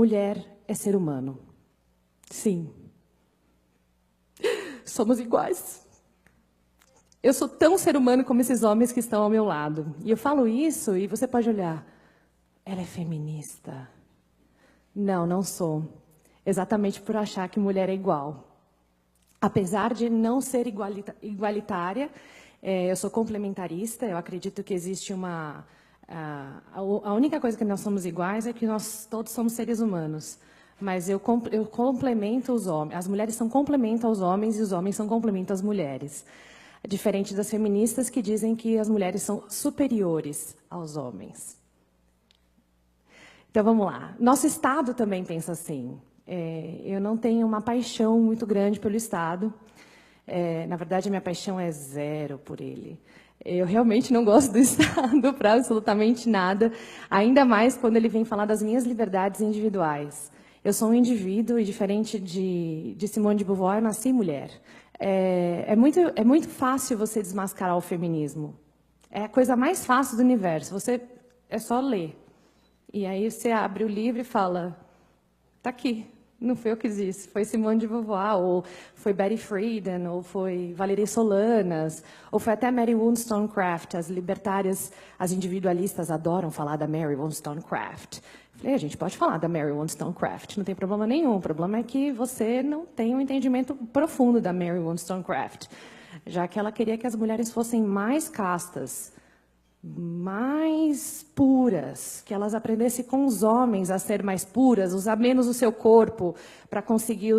Mulher é ser humano. Sim. Somos iguais. Eu sou tão ser humano como esses homens que estão ao meu lado. E eu falo isso e você pode olhar. Ela é feminista. Não, não sou. Exatamente por achar que mulher é igual. Apesar de não ser igualitária, eu sou complementarista. Eu acredito que existe uma... A única coisa que nós somos iguais é que nós todos somos seres humanos. Mas eu complemento os homens. As mulheres são complemento aos homens e os homens são complemento às mulheres. Diferente das feministas que dizem que as mulheres são superiores aos homens. Então, vamos lá. Nosso Estado também pensa assim. Eu não tenho uma paixão muito grande pelo Estado. Na verdade, a minha paixão é zero por ele. Eu realmente não gosto do Estado para absolutamente nada, ainda mais quando ele vem falar das minhas liberdades individuais. Eu sou um indivíduo e, diferente de Simone de Beauvoir, eu nasci mulher. É muito fácil você desmascarar o feminismo. É a coisa mais fácil do universo. É só ler. E aí você abre o livro e fala, tá aqui. Não foi eu que disse, foi Simone de Beauvoir, ou foi Betty Friedan, ou foi Valerie Solanas, ou foi até Mary Wollstonecraft. As libertárias, as individualistas adoram falar da Mary Wollstonecraft. Falei, a gente pode falar da Mary Wollstonecraft, não tem problema nenhum. O problema é que você não tem um entendimento profundo da Mary Wollstonecraft, já que ela queria que as mulheres fossem mais castas, mais puras, que elas aprendessem com os homens a ser mais puras, usar menos o seu corpo para conseguir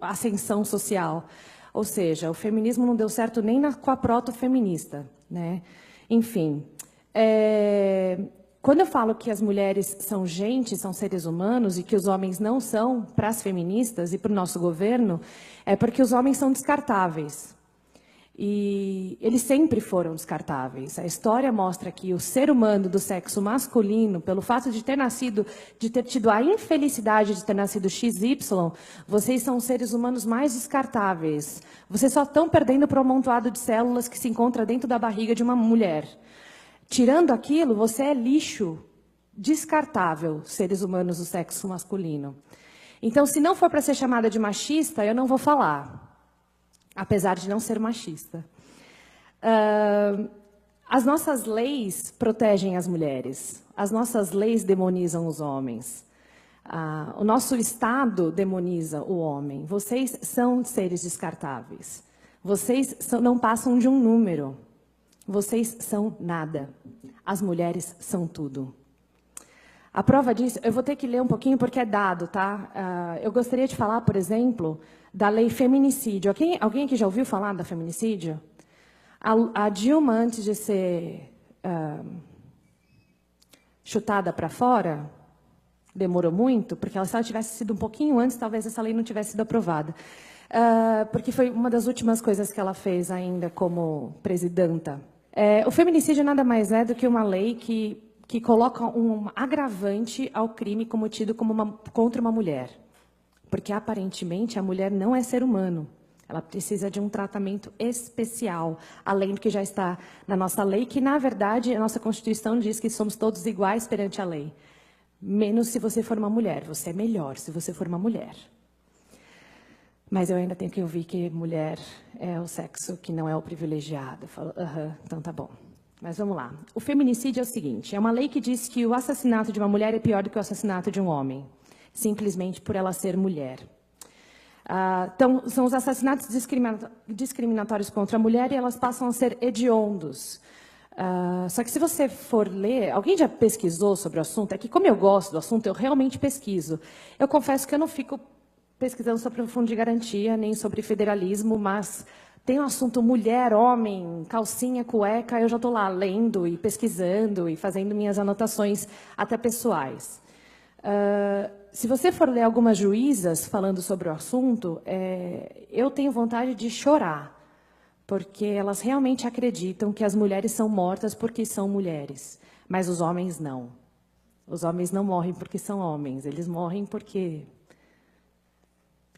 a ascensão social. Ou seja, o feminismo não deu certo nem com a proto-feminista, né? Enfim, quando eu falo que as mulheres são gente, são seres humanos, e que os homens não são, para as feministas e para o nosso governo, é porque os homens são descartáveis. E eles sempre foram descartáveis. A história mostra que o ser humano do sexo masculino, pelo fato de ter tido a infelicidade de ter nascido XY, vocês são os seres humanos mais descartáveis. Vocês só estão perdendo para um amontoado de células que se encontra dentro da barriga de uma mulher. Tirando aquilo, você é lixo descartável, seres humanos do sexo masculino. Então, se não for para ser chamada de machista, eu não vou falar. Apesar de não ser machista. As nossas leis protegem as mulheres. As nossas leis demonizam os homens. O nosso Estado demoniza o homem. Vocês são seres descartáveis. Vocês não passam de um número. Vocês são nada. As mulheres são tudo. A prova disso, eu vou ter que ler um pouquinho porque é dado, tá? Eu gostaria de falar, por exemplo, da lei feminicídio. Alguém aqui já ouviu falar da feminicídio? A Dilma, antes de ser chutada para fora, demorou muito, porque se ela tivesse sido um pouquinho antes, talvez essa lei não tivesse sido aprovada. Porque foi uma das últimas coisas que ela fez ainda como presidenta. O feminicídio nada mais é do que uma lei que coloca um agravante ao crime cometido contra uma mulher. Porque, aparentemente, a mulher não é ser humano. Ela precisa de um tratamento especial, além do que já está na nossa lei, que, na verdade, a nossa Constituição diz que somos todos iguais perante a lei. Menos se você for uma mulher. Você é melhor se você for uma mulher. Mas eu ainda tenho que ouvir que mulher é o sexo que não é o privilegiado. Eu falo, então tá bom. Mas vamos lá. O feminicídio é o seguinte, é uma lei que diz que o assassinato de uma mulher é pior do que o assassinato de um homem, simplesmente por ela ser mulher. Então, são os assassinatos discriminatórios contra a mulher e elas passam a ser hediondos. Só que se você for ler... Alguém já pesquisou sobre o assunto? É que, como eu gosto do assunto, eu realmente pesquiso. Eu confesso que eu não fico pesquisando sobre o Fundo de Garantia, nem sobre federalismo, mas... Tem o assunto mulher, homem, calcinha, cueca, eu já estou lá lendo e pesquisando e fazendo minhas anotações até pessoais. Se você for ler algumas juízas falando sobre o assunto, eu tenho vontade de chorar, porque elas realmente acreditam que as mulheres são mortas porque são mulheres, mas os homens não. Os homens não morrem porque são homens, eles morrem porque...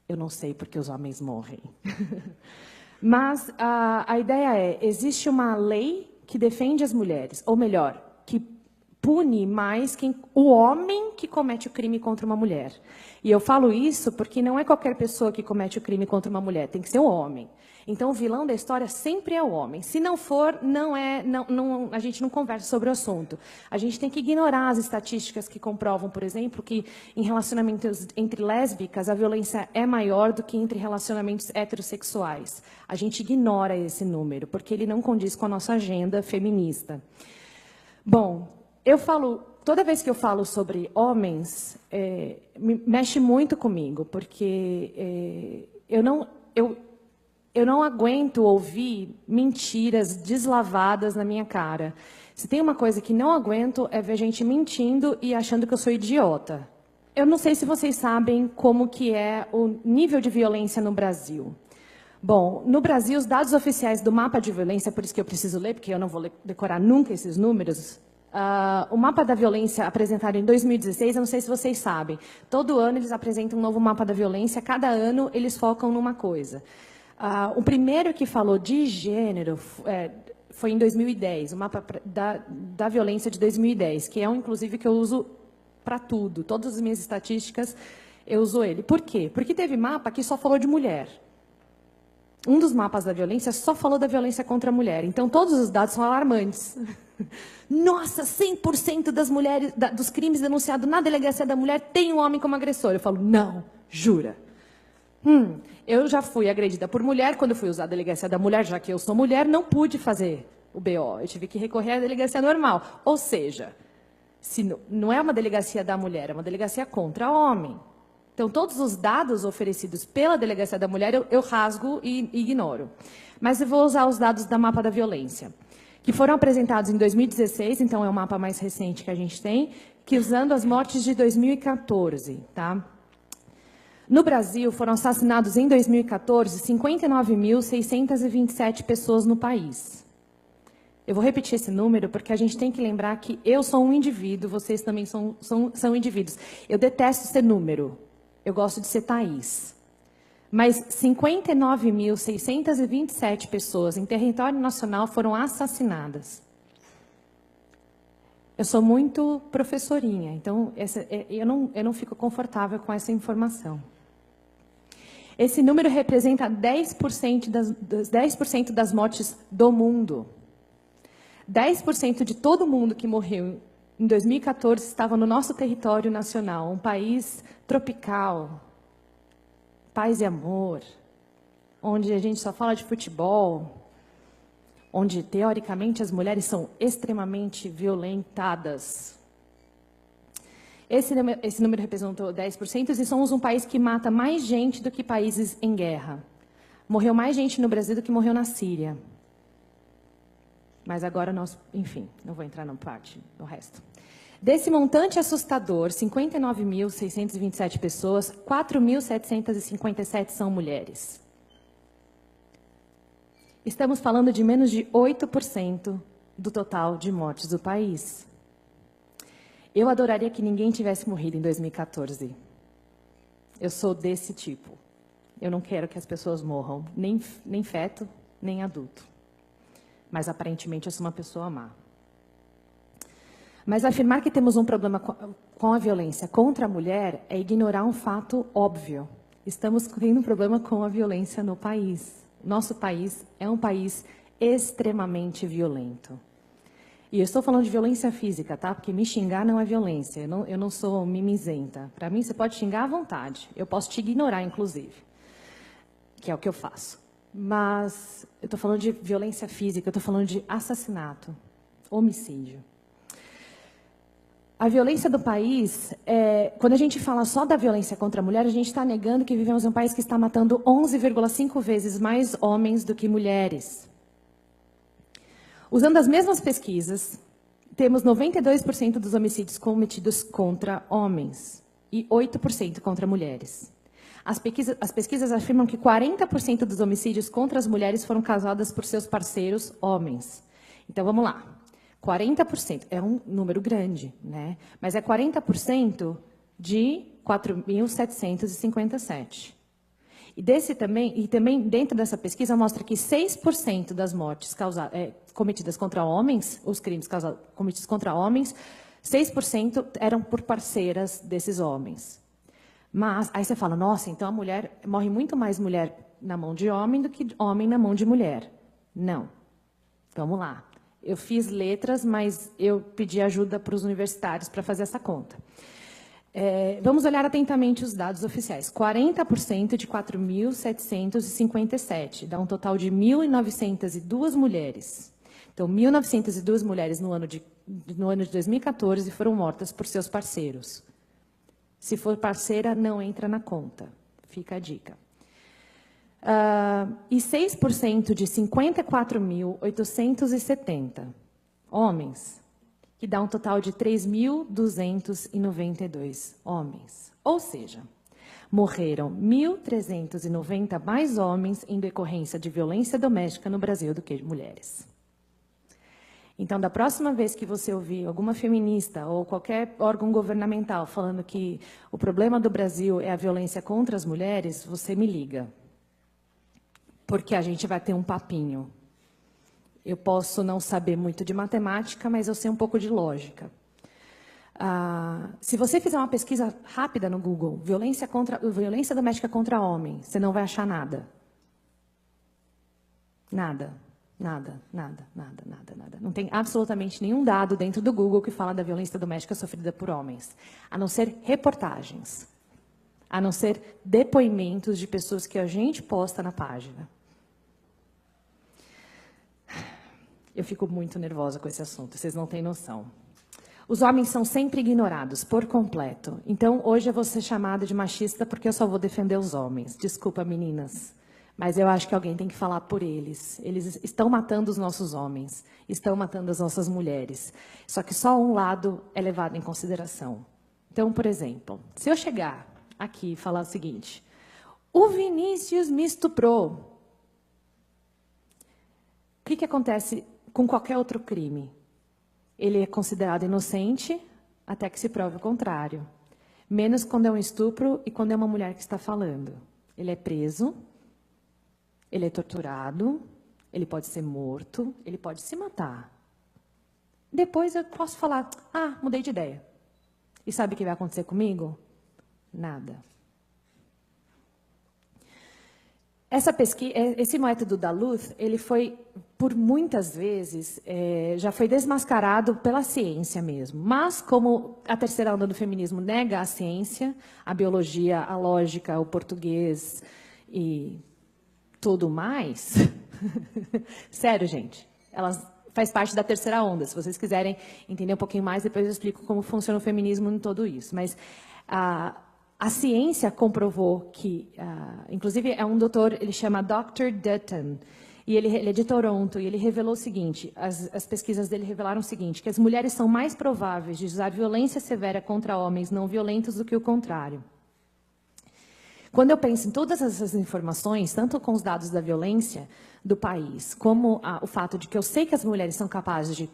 Eu não sei porque os homens morrem. Mas a ideia existe uma lei que defende as mulheres, ou melhor, que pune mais o homem que comete o crime contra uma mulher. E eu falo isso porque não é qualquer pessoa que comete o crime contra uma mulher, tem que ser o homem. Então, o vilão da história sempre é o homem. Se não for, a gente não conversa sobre o assunto. A gente tem que ignorar as estatísticas que comprovam, por exemplo, que em relacionamentos entre lésbicas a violência é maior do que entre relacionamentos heterossexuais. A gente ignora esse número, porque ele não condiz com a nossa agenda feminista. Bom, toda vez que eu falo sobre homens, mexe muito comigo, porque eu não aguento ouvir mentiras deslavadas na minha cara. Se tem uma coisa que não aguento é ver gente mentindo e achando que eu sou idiota. Eu não sei se vocês sabem como que é o nível de violência no Brasil. Bom, no Brasil, os dados oficiais do mapa de violência, por isso que eu preciso ler, porque eu não vou decorar nunca esses números, o mapa da violência apresentado em 2016, eu não sei se vocês sabem, todo ano eles apresentam um novo mapa da violência, cada ano eles focam numa coisa. O primeiro que falou de gênero foi em 2010, o mapa da violência de 2010, que é inclusive, que eu uso para tudo. Todas as minhas estatísticas, eu uso ele. Por quê? Porque teve mapa que só falou de mulher. Um dos mapas da violência só falou da violência contra a mulher. Então, todos os dados são alarmantes. Nossa, 100% das mulheres, dos crimes denunciados na delegacia da mulher tem um homem como agressor. Eu falo, não, jura? Eu já fui agredida por mulher, quando eu fui usar a delegacia da mulher, já que eu sou mulher, não pude fazer o BO. Eu tive que recorrer à delegacia normal. Ou seja, não é uma delegacia da mulher, é uma delegacia contra homem. Então, todos os dados oferecidos pela delegacia da mulher, eu rasgo e ignoro. Mas eu vou usar os dados da mapa da violência, que foram apresentados em 2016, então é o mapa mais recente que a gente tem, que usando as mortes de 2014, tá? No Brasil, foram assassinados em 2014 59.627 pessoas no país. Eu vou repetir esse número porque a gente tem que lembrar que eu sou um indivíduo, vocês também são indivíduos. Eu detesto ser número, eu gosto de ser Thaís. Mas 59.627 pessoas em território nacional foram assassinadas. Eu sou muito professorinha, então eu não fico confortável com essa informação. Esse número representa 10% das mortes do mundo. 10% de todo mundo que morreu em 2014 estava no nosso território nacional, um país tropical, paz e amor, onde a gente só fala de futebol, onde, teoricamente, as mulheres são extremamente violentadas. Esse número representou 10% e somos um país que mata mais gente do que países em guerra. Morreu mais gente no Brasil do que morreu na Síria. Mas agora nós, enfim, não vou entrar na parte do resto. Desse montante assustador, 59.627 pessoas, 4.757 são mulheres. Estamos falando de menos de 8% do total de mortes do país. Eu adoraria que ninguém tivesse morrido em 2014. Eu sou desse tipo. Eu não quero que as pessoas morram, nem feto, nem adulto. Mas, aparentemente, eu sou uma pessoa má. Mas afirmar que temos um problema com a violência contra a mulher é ignorar um fato óbvio. Estamos tendo um problema com a violência no país. Nosso país é um país extremamente violento. E eu estou falando de violência física, tá? Porque me xingar não é violência. Eu não sou mimizenta. Para mim, você pode xingar à vontade. Eu posso te ignorar, inclusive. Que é o que eu faço. Mas eu estou falando de violência física, eu estou falando de assassinato, homicídio. A violência do país, quando a gente fala só da violência contra a mulher, a gente está negando que vivemos em um país que está matando 11,5 vezes mais homens do que mulheres. Usando as mesmas pesquisas, temos 92% dos homicídios cometidos contra homens e 8% contra mulheres. As pesquisas afirmam que 40% dos homicídios contra as mulheres foram causadas por seus parceiros homens. Então, vamos lá. 40% é um número grande, né? Mas é 40% de 4.757. E também dentro dessa pesquisa mostra que 6% das mortes cometidas contra homens, os crimes cometidos contra homens, 6% eram por parceiras desses homens. Mas aí você fala, nossa, então a mulher morre muito mais mulher na mão de homem do que homem na mão de mulher. Não. Vamos lá. Eu fiz letras, mas eu pedi ajuda para os universitários para fazer essa conta. Vamos olhar atentamente os dados oficiais. 40% de 4.757, dá um total de 1.902 mulheres. Então, 1.902 mulheres no ano de 2014 foram mortas por seus parceiros. Se for parceira, não entra na conta. Fica a dica. E 6% de 54.870 homens, que dá um total de 3.292 homens. Ou seja, morreram 1.390 mais homens em decorrência de violência doméstica no Brasil do que mulheres. Então, da próxima vez que você ouvir alguma feminista ou qualquer órgão governamental falando que o problema do Brasil é a violência contra as mulheres, você me liga. Porque a gente vai ter um papinho. Eu posso não saber muito de matemática, mas eu sei um pouco de lógica. Se você fizer uma pesquisa rápida no Google, violência doméstica contra homem, você não vai achar nada. Nada. Nada, nada, nada, nada, nada. Não tem absolutamente nenhum dado dentro do Google que fala da violência doméstica sofrida por homens, a não ser reportagens, a não ser depoimentos de pessoas que a gente posta na página. Eu fico muito nervosa com esse assunto, vocês não têm noção. Os homens são sempre ignorados, por completo. Então, hoje eu vou ser chamada de machista porque eu só vou defender os homens. Desculpa, meninas. Mas eu acho que alguém tem que falar por eles. Eles estão matando os nossos homens, estão matando as nossas mulheres. Só que só um lado é levado em consideração. Então, por exemplo, se eu chegar aqui e falar o seguinte, o Vinícius me estuprou. O que acontece com qualquer outro crime? Ele é considerado inocente até que se prove o contrário. Menos quando é um estupro e quando é uma mulher que está falando. Ele é preso. Ele é torturado, ele pode ser morto, ele pode se matar. Depois eu posso falar, mudei de ideia. E sabe o que vai acontecer comigo? Nada. Esse método da Luth, ele foi, por muitas vezes, já foi desmascarado pela ciência mesmo. Mas, como a terceira onda do feminismo nega a ciência, a biologia, a lógica, o português e tudo mais, sério, gente, ela faz parte da terceira onda. Se vocês quiserem entender um pouquinho mais, depois eu explico como funciona o feminismo em tudo isso. Mas a ciência comprovou que, inclusive é um doutor, ele chama Dr. Dutton, e ele é de Toronto, e ele revelou o seguinte, as pesquisas dele revelaram o seguinte, que as mulheres são mais prováveis de usar violência severa contra homens não violentos do que o contrário. Quando eu penso em todas essas informações, tanto com os dados da violência do país, como o fato de que eu sei que as mulheres são capazes de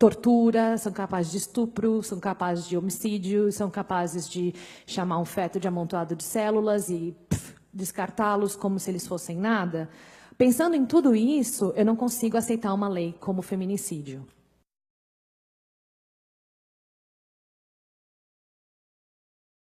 tortura, são capazes de estupro, são capazes de homicídio, são capazes de chamar um feto de amontoado de células e descartá-los como se eles fossem nada, pensando em tudo isso, eu não consigo aceitar uma lei como feminicídio.